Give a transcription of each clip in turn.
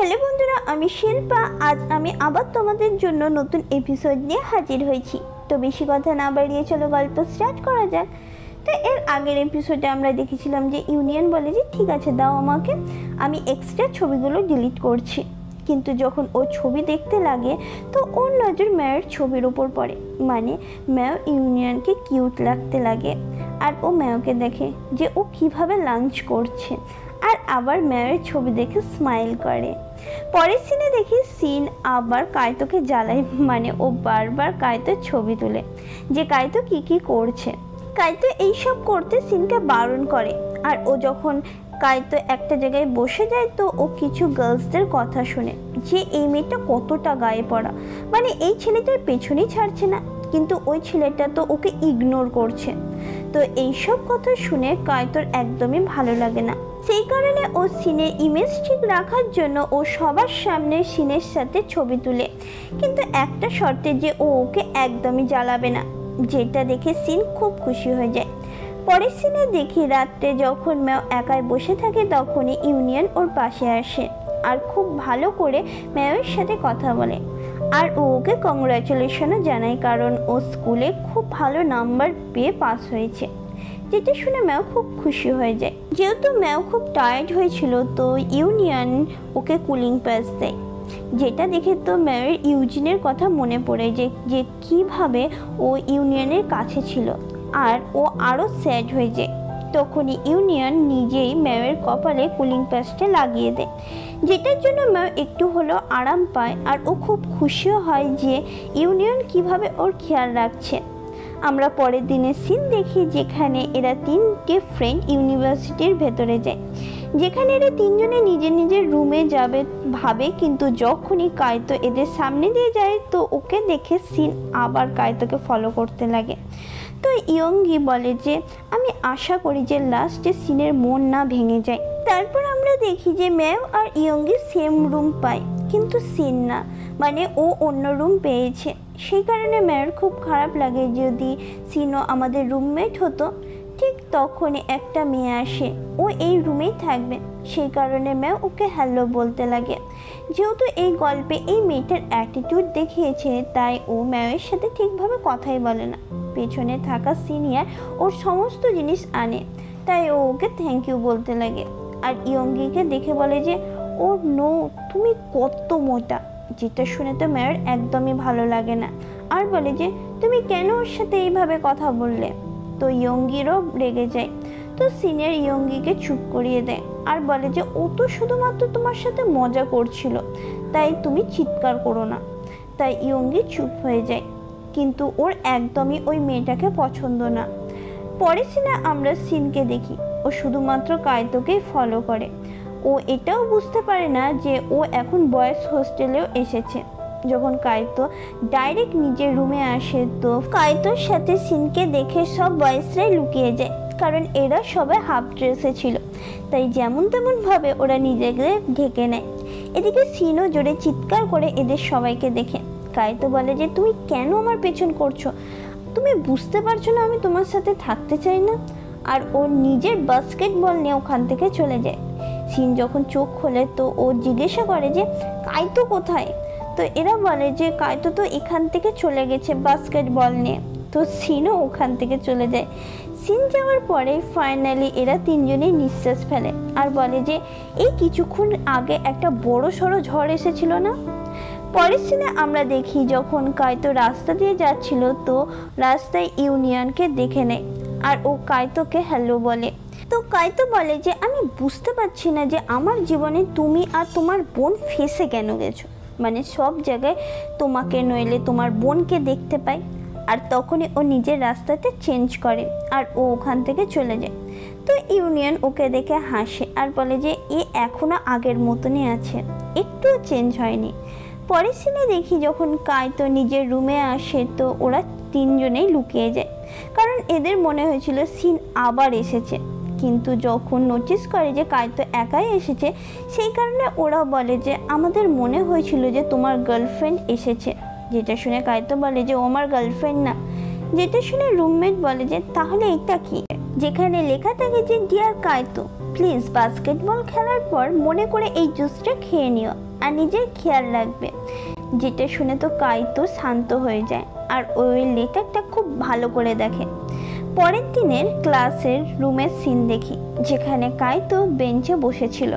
Hello বন্ধুরা, আমি শিল্পা। আজ আমি আবার তোমাদের জন্য নতুন এপিসোড নিয়ে হাজির হয়েছি। তো বেশি কথা না বাড়িয়ে চলো গল্প স্টার্ট করা যাক। তো এর আগের এপিসোডে আমরা দেখেছিলাম যে ইউনিয়ন বলে যে ঠিক আছে দাও আমাকে, আমি এক্সট্রা ছবিগুলো ডিলিট করছি। কিন্তু যখন ও ছবি দেখতে লাগে তো ওর নজর ম্যাওয়ের ছবির ওপর পড়ে। মানে ম্যাও ইউনিয়নকে কিউট লাগতে লাগে আর ও ম্যাওকে দেখে যে ও কিভাবে লাঞ্চ করছে আর আবার ম্যাওয়ের ছবি দেখে স্মাইল করে। পরের সিনে দেখি সিন আবার কাইতোকে জ্বালায়, মানে ও বারবার কাইতোর ছবি তুলে যে কাইতো কি করছে। কাইতো এইসব করতে সিনকে বারণ করে আর ও যখন কাইতো একটা জায়গায় বসে যায় তো ও কিছু গার্লসদের কথা শুনে যে এই মেয়েটা কতটা গায়ে পড়া, মানে এই ছেলেটার পেছনেই ছাড়ছে না, কিন্তু ওই ছেলেটা তো ওকে ইগনোর করছে। তো এইসব কথা শুনে কাইতোর একদমই ভালো লাগে না। সেই কারণে ও সিনের ইমেজ ঠিক রাখার জন্য ও সবার সামনে সিনের সাথে ছবি তুলে, কিন্তু একটা শর্তে যে ও ওকে একদমই জ্বালাবে না, যেটা দেখে সিন খুব খুশি হয়ে যায়। পরের সিনে দেখি রাত্রে যখন ম্যাও একাই বসে থাকে তখনই ইউনিয়ন ওর পাশে আসে আর খুব ভালো করে ম্যাওয়ের সাথে কথা বলে আর ও ওকে কংগ্রাচুলেশনও জানায়, কারণ ও স্কুলে খুব ভালো নাম্বার পেয়ে পাস হয়েছে। যেটা শুনে ম্যাও খুব খুশি হয়ে যায়। যেহেতু ম্যাও খুব টায়ার্ড হয়েছিল তো ইউনিয়ন ওকে কুলিং প্যাচ দেয়, যেটা দেখে তো ম্যাওয়ের ইউজিনের কথা মনে পড়ে যে কিভাবে ও ইউনিয়নের কাছে ছিল আর ও আরও স্যাড হয়ে যায়। তখনই ইউনিয়ন নিজেই ম্যাওয়ের কপালে কুলিং প্যাচটা লাগিয়ে দেয়, যেটার জন্য ম্যাও একটু হলেও আরাম পায় আর ও খুব খুশিও হয় যে ইউনিয়ন কিভাবে ওর খেয়াল রাখছে। আমরা পরের দিনের সিন দেখি যেখানে এরা তিনটে ফ্রেন্ড ইউনিভার্সিটির ভেতরে যায়, যেখানে এরা তিনজনে নিজের নিজের রুমে যাবে ভাবে, কিন্তু যখনই কাইতো এদের সামনে দিয়ে যায় তো ওকে দেখে সিন আবার কাইতোকে ফলো করতে লাগে। তো ইয়ঙ্গি বলে যে আমি আশা করি যে লাস্টে সিনের মন না ভেঙে যায়। তারপর আমরা দেখি যে ম্যাও আর ইয়ঙ্গি সেম রুম পায়, কিন্তু সিন না, মানে ও অন্য রুম পেয়েছে। সেই কারণে ম্যাওর খুব খারাপ লাগে যদি সিনও আমাদের রুমমেট হতো। ঠিক তখনই একটা মেয়ে আসে, ও এই রুমেই থাকবে, সেই কারণে ম্যাও ওকে হ্যালো বলতে লাগে। যেহেতু এই গল্পে এই মেয়েটার অ্যাটিটিউড দেখিয়েছে তাই ও ম্যাওয়ের সাথে ঠিকভাবে কথাই বলে না। পেছনে থাকা সিনিয়র ওর সমস্ত জিনিস আনে, তাই ও ওকে থ্যাংক ইউ বলতে লাগে আর ইয়ঙ্গিকে দেখে বলে যে ও নো তুমি কত মোটা, যেটা শুনে তো ম্যাওর একদমই ভালো লাগে না আর বলে যে তুমি কেন ওর সাথে এইভাবে কথা বললে। তো ইয়ঙ্গিরও রেগে যায়, তো সিনিয়র ইয়ঙ্গিকে চুপ করিয়ে দেয় আর বলে যে ও তো শুধুমাত্র তোমার সাথে মজা করছিল, তাই তুমি চিৎকার করো না। তাই ইয়ঙ্গি চুপ হয়ে যায়, কিন্তু ওর একদমই ওই মেয়েটাকে পছন্দ না। পরে সিনে আমরা সিনকে দেখি ও শুধুমাত্র কাইতোকেই ফলো করে। ও এটাও বুঝতে পারে না যে ও এখন বয়েজ হোস্টেলেও এসেছে। যখন কাইতো ডাইরেক্ট নিজের রুমে আসে তো কাইতোর সাথে সিনকে দেখে সব বয়েজরাই লুকিয়ে যায়, কারণ এরা সবাই হাফ ড্রেসে ছিল, তাই যেমন তেমন ভাবে ওরা নিজেদের ঢেকে নেয়। এদিকে সিনও জোরে চিৎকার করে এদের সবাইকে দেখে। কাইতো বলে যে তুমি কেন আমার পেছন করছো, তুমি বুঝতে পারছো না আমি তোমার সাথে থাকতে চাই না, আর ও নিজের বাস্কেটবল নিয়ে ওখান থেকে চলে যায়। সিন যখন চোখ খোলে তো ও জিজ্ঞাসা করে যে কাইতো কোথায়, তো এরা বলে যে কাইতো তো এখান থেকে চলে গেছে বাস্কেটবল নিয়ে। তো সিনও ওখান থেকে চলে যায়। সিন যাওয়ার পরে ফাইনালি এরা তিনজনেই নিঃশ্বাস ফেলে আর বলে যে এই কিছুক্ষণ আগে একটা বড় সড়ো ঝড় এসেছিল না। পরের সিনে আমরা দেখি যখন কাইতো রাস্তা দিয়ে যাচ্ছিল তো রাস্তায় ইউনিয়নকে দেখে নেয় আর ও কাইতোকে হ্যালো বলে। তো কাইতো বলে যে আমি বুঝতে পারছি না যে আমার জীবনে তুমি আর তোমার বোন ফেসে কেন গেছো, মানে সব জায়গায় তোমাকে নইলে তোমার বোনকে দেখতে পাই। আর তখনই ও নিজের রাস্তাতে চেঞ্জ করে আর ও ওখান থেকে চলে যায়। তো ইউনিয়ন ওকে দেখে হাসে আর বলে যে এ এখনো আগের মতনই আছে, একটুও চেঞ্জ হয়নি। পরের সিনে দেখি যখন কাইতো নিজের রুমে আসে তো ওরা তিনজনেই লুকিয়ে যায়, কারণ এদের মনে হয়েছিল সিন আবার এসেছে, কিন্তু যখন নোটিস করে যে কাইতো একাই এসেছে সেই কারণে ওরা বলে যে আমাদের মনে হয়েছিল যে তোমার গার্লফ্রেন্ড এসেছে। যেটা শুনে কাইতো বলে যে ও আমার গার্লফ্রেন্ড না। যেটা শুনে রুমমেট বলে যে তাহলে এটা কি, যেখানে লেখা থাকে যে ডিয়ার কাইতো প্লিজ বাস্কেটবল খেলার পর মনে করে এই জুসটা খেয়ে নিও আর নিজের খেয়াল রাখবে। যেটা শুনে তো কাইতো শান্ত হয়ে যায় আর ওই লেটারটা খুব ভালো করে দেখে। পরের দিনের ক্লাসের রুমের সিন দেখি, যেখানে কাইতো বেঞ্চে বসেছিল।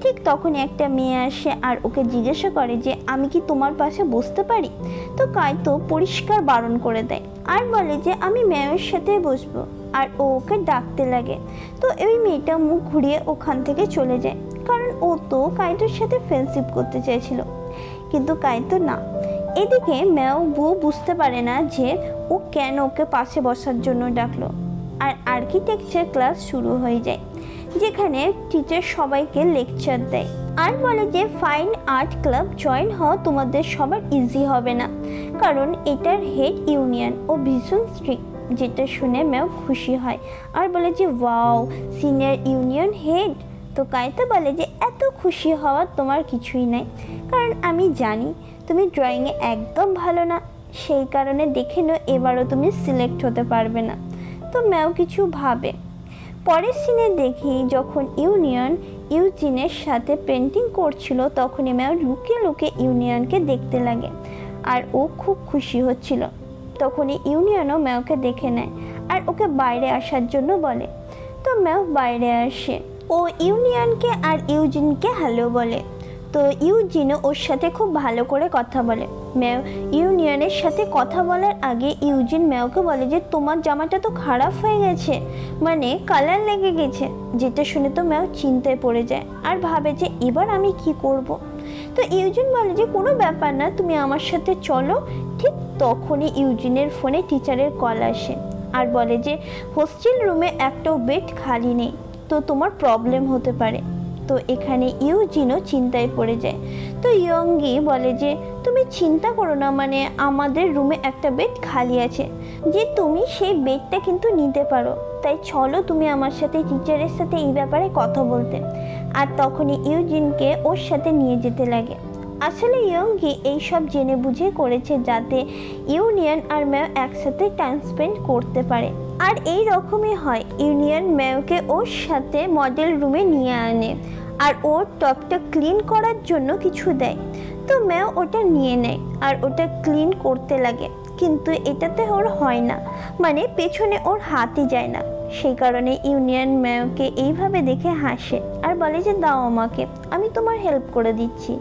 ঠিক তখনই একটা মেয়ে আসে আর ওকে জিজ্ঞাসা করে যে আমি কি তোমার পাশে বসতে পারি। তো কাইতো পরিষ্কার বারণ করে দেয় আর বলে যে আমি ম্যামের সাথে বসবো, আর ও ওকে ডাকতে লাগে। তো ওই মেয়েটা মুখ ঘুরিয়ে ওখান থেকে চলে যায়, কারণ ও তো কাইতোর সাথে ফ্রেন্ডশিপ করতে চেয়েছিল, কিন্তু কাইতো না। এদিকে ম্যাও বউ বুঝতে পারে না যে ও কেন ওকে পাশে বসার জন্য ডাকলো। আর আর্কিটেকচার ক্লাস শুরু হয়ে যায়, যেখানে টিচার সবাইকে লেকচার দেয় আর বলে যে ফাইন আর্ট ক্লাব জয়েন হওয়া তোমাদের সবার ইজি হবে না, কারণ এটার হেড ইউনিয়ন ও ভীষণ স্ট্রিক্ট। যেটা শুনে ম্যাও খুশি হয় আর বলে যে ওয়াও, সিনিয়র ইউনিয়ন হেড। তো কাইতো বলে যে এত খুশি হওয়ার তোমার কিছুই নাই, কারণ আমি জানি তুমি ড্রয়িংয়ে একদম ভালো না, সেই কারণে দেখে নো এবারও তুমি সিলেক্ট হতে পারবে না। তো ম্যাও কিছু ভাবে। পরের সিনে দেখি যখন ইউনিয়ন ইউজিনের সাথে পেন্টিং করছিল, তখনই ম্যাও লুকিয়ে লুকিয়ে ইউনিয়নকে দেখতে লাগে আর ও খুব খুশি হচ্ছিল। তখনই ইউনিয়নও ম্যাওকে দেখে নেয় আর ওকে বাইরে আসার জন্য বলে। তো ম্যাও বাইরে আসে, ও ইউনিয়নকে আর ইউজিনকে হ্যালো বলে। তো ইউজিনও ওর সাথে খুব ভালো করে কথা বলে। ম্যাও ইউনিয়নের সাথে কথা বলার আগে ইউজিন ম্যাওকে বলে যে তোমার জামাটা তো খারাপ হয়ে গেছে, মানে কালার লেগে গেছে। যেটা শুনে তো ম্যাও চিন্তায় পড়ে যায় আর ভাবে যে এবার আমি কি করব। তো ইউজিন বলে যে কোনো ব্যাপার না, তুমি আমার সাথে চলো। ঠিক তখনই ইউজিনের ফোনে টিচারের কল আসে আর বলে যে হোস্টেল রুমে একটাও বেড খালি নেই, তো তোমার প্রবলেম হতে পারে। তো এখানে ইউজিনও চিন্তায় পড়ে যায়। তো ইয়ঙ্গি বলে যে তুমি চিন্তা করো না, মানে আমাদের রুমে একটা বেড খালি আছে, যে তুমি সেই বেডটা কিন্তু নিতে পারো, তাই চলো তুমি আমার সাথে টিচারের সাথে এই ব্যাপারে কথা বলতে। আর তখনই ইউজিনকে ওর সাথে নিয়ে যেতে লাগে। আসলে ইয়ঙ্গি এইসব জেনে বুঝে করেছে যাতে ইউনিয়ন আর ম্যাও একসাথে টাইম স্পেন্ড করতে পারে। আর এই রকমই হয়, ইউনিয়ন ম্যাওকে ওর সাথে মডেল রুমে নিয়ে আনে আর ওর টপটা ক্লিন করার জন্য কিছু দেয়। তো ম্যাও ওটা নিয়ে নেয় আর ওটা ক্লিন করতে লাগে, কিন্তু এটাতে ওর হয় না, মানে পেছনে ওর হাতই যায় না। সেই কারণে ইউনিয়ন ম্যাওকে এইভাবে দেখে হাসে আর বলে যে দাও আমাকে, আমি তোমার হেল্প করে দিচ্ছি।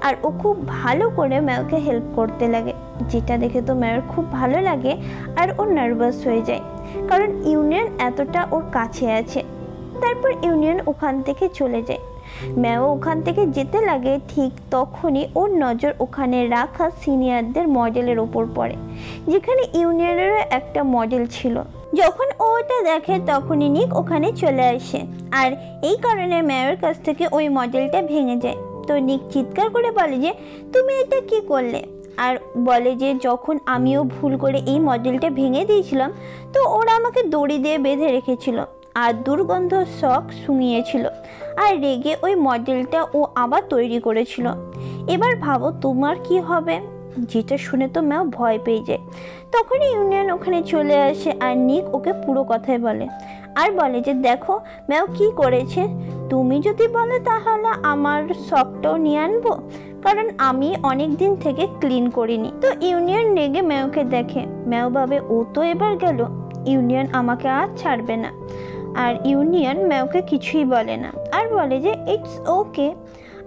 আর ও খুব ভালো করে ম্যাওকে হেল্প করতে লাগে, যেটা দেখে তো ম্যাওর খুব ভালো লাগে আর ও নার্ভাস হয়ে যায়, কারণ ইউনিয়ন এতটা ওর কাছে আছে। তারপর ইউনিয়ন ওখান থেকে চলে যায়। ম্যাও ওখান থেকে যেতে লাগে, ঠিক তখনই ওর নজর ওখানে রাখা সিনিয়রদের মডেলের ওপর পড়ে, যেখানে ইউনিয়নেরও একটা মডেল ছিল। যখন ও ওটা দেখে তখনই নিক ওখানে চলে আসে আর এই কারণে ম্যাওর কাছ থেকে ওই মডেলটা ভেঙে যায়। তো নিক চিৎকার করে বলে যে তুমি এটা কি করলে, আর বলে যে যখন আমিও ভুল করে এই মডেলটা ভেঙে দিয়েছিলাম, তো ওরা আমাকে দড়ি দিয়ে বেঁধে রেখেছিল আর দুর্গন্ধ শক শুঙিয়েছিল, আর রেগে ওই মডেলটা ও আবার তৈরি করেছিল। এবার ভাবো তোমার কি হবে। যেটা শুনে তো ম্যাও ভয় পেয়ে যায়। তখনই ইউনিয়ন ওখানে চলে আসে আর নিক ওকে পুরো কথাই বলে আর বলে যে দেখো ম্যাও কি করেছে, তুমি যদি বলো তাহলে আমার শকটাও নিয়ে আনবো, কারণ আমি অনেক দিন থেকে ক্লিন করিনি। তো ইউনিয়ন রেগে ম্যাওকে দেখে, ম্যাও ভাবে ও তো এবার গেল, ইউনিয়ন আমাকে আর ছাড়বে না। আর ইউনিয়ন ম্যাওকে কিছুই বলে না আর বলে যে ইটস ওকে,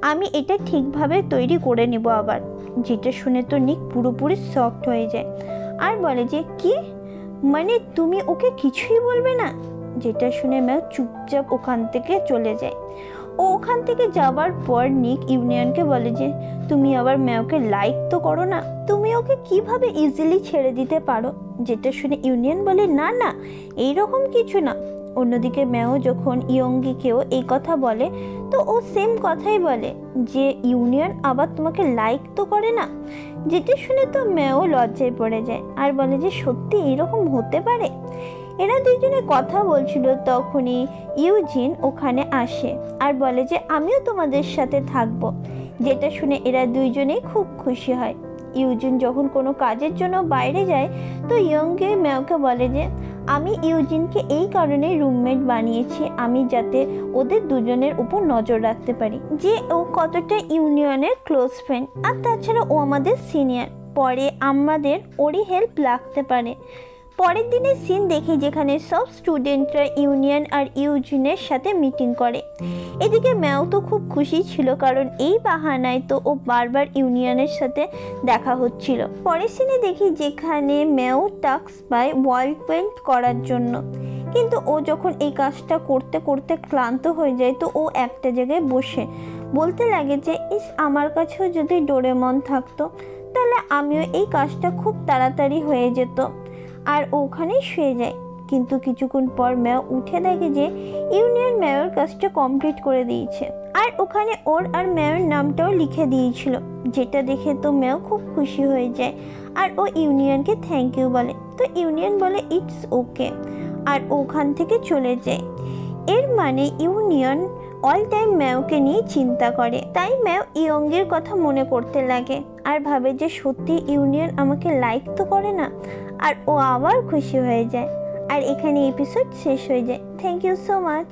আমি এটা ঠিকভাবে তৈরি করে নিব আবার। যেটা শুনে তো নিক পুরোপুরি শকড হয়ে যায় আর বলে যে কি, মানে তুমি ওকে কিছুই বলবে না। যেটা শুনে ম্যাও চুপচাপ ওখান থেকে চলে যায়। ও ওখান থেকে যাবার পর নিক ইউনিয়নকে বলে যে তুমি আবার ম্যাওকে লাইক তো করো না, তুমি ওকে কিভাবে ইজিলি ছেড়ে দিতে পারো। যেটা শুনে ইউনিয়ন বলে না না, এইরকম কিছু না। অন্যদিকে ম্যাও যখন ইয়ঙ্গিকেও এই কথা বলে, তো ও সেম কথাই বলে যে ইউনিয়ন আবার তোমাকে লাইক তো করে না। যেটা শুনে তো ম্যাও লজ্জায় পড়ে যায় আর বলে যে সত্যি এরকম হতে পারে। এরা দুজনে কথা বলছিল, তখনই ইউজিন ওখানে আসে আর বলে যে আমিও তোমাদের সাথে থাকবো। যেটা শুনে এরা দুইজনেই খুব খুশি হয়। ইউজিন যখন কোনো কাজের জন্য বাইরে যায় তো ইয়ংকে ম্যাওকে বলে যে আমি ইউজিনকে এই কারণে রুমমেট বানিয়েছি আমি যাতে ওদের দুজনের উপর নজর রাখতে পারি যে ও কতটা ইউনিয়নের ক্লোজ ফ্রেন্ড, আর তাছাড়া ও আমাদের সিনিয়র, পরে আমাদের ওরই হেল্প লাগতে পারে। পরের দিনের সিন দেখি যেখানে সব স্টুডেন্টরা ইউনিয়ন আর ইউজিনের সাথে মিটিং করে। এদিকে ম্যাও তো খুব খুশি ছিল কারণ এই বাহানায় তো ও বারবার ইউনিয়নের সাথে দেখা হচ্ছিল। পরের সিনে দেখি যেখানে ম্যাও টাস্ক পায় ওয়াল পেইন্ট করার জন্য, কিন্তু ও যখন এই কাজটা করতে করতে ক্লান্ত হয়ে যায় তো ও একটা জায়গায় বসে বলতে লাগে যে আমার কাছেও যদি ডোরেমন থাকতো তাহলে আমিও এই কাজটা খুব তাড়াতাড়ি হয়ে যেত, আর ওখানেই শুয়ে যায়। কিন্তু কিছুক্ষণ পর ম্যাও উঠে দেখে যে ইউনিয়ন ম্যাওর কাজটা কমপ্লিট করে দিয়েছে, আর ওখানে ওর আর ম্যাওর নামটাও লিখে দিয়েছিল, যেটা দেখে তো ম্যাও খুব খুশি হয়ে যায় আর ও ইউনিয়নকে থ্যাংক ইউ বলে। তো ইউনিয়ন বলে ইটস ওকে আর ওখান থেকে চলে যায়। এর মানে ইউনিয়ন অল টাইম ম্যাওকে নিয়ে চিন্তা করে, তাই ম্যাও ইয়ংয়ের কথা মনে করতে লাগে আর ভাবে যে সত্যি ইউনিয়ন আমাকে লাইক তো করে না, আর ও আবার খুশি হয়ে যায়। আর এখানে এপিসোড শেষ হয়ে যায়। Thank you so much.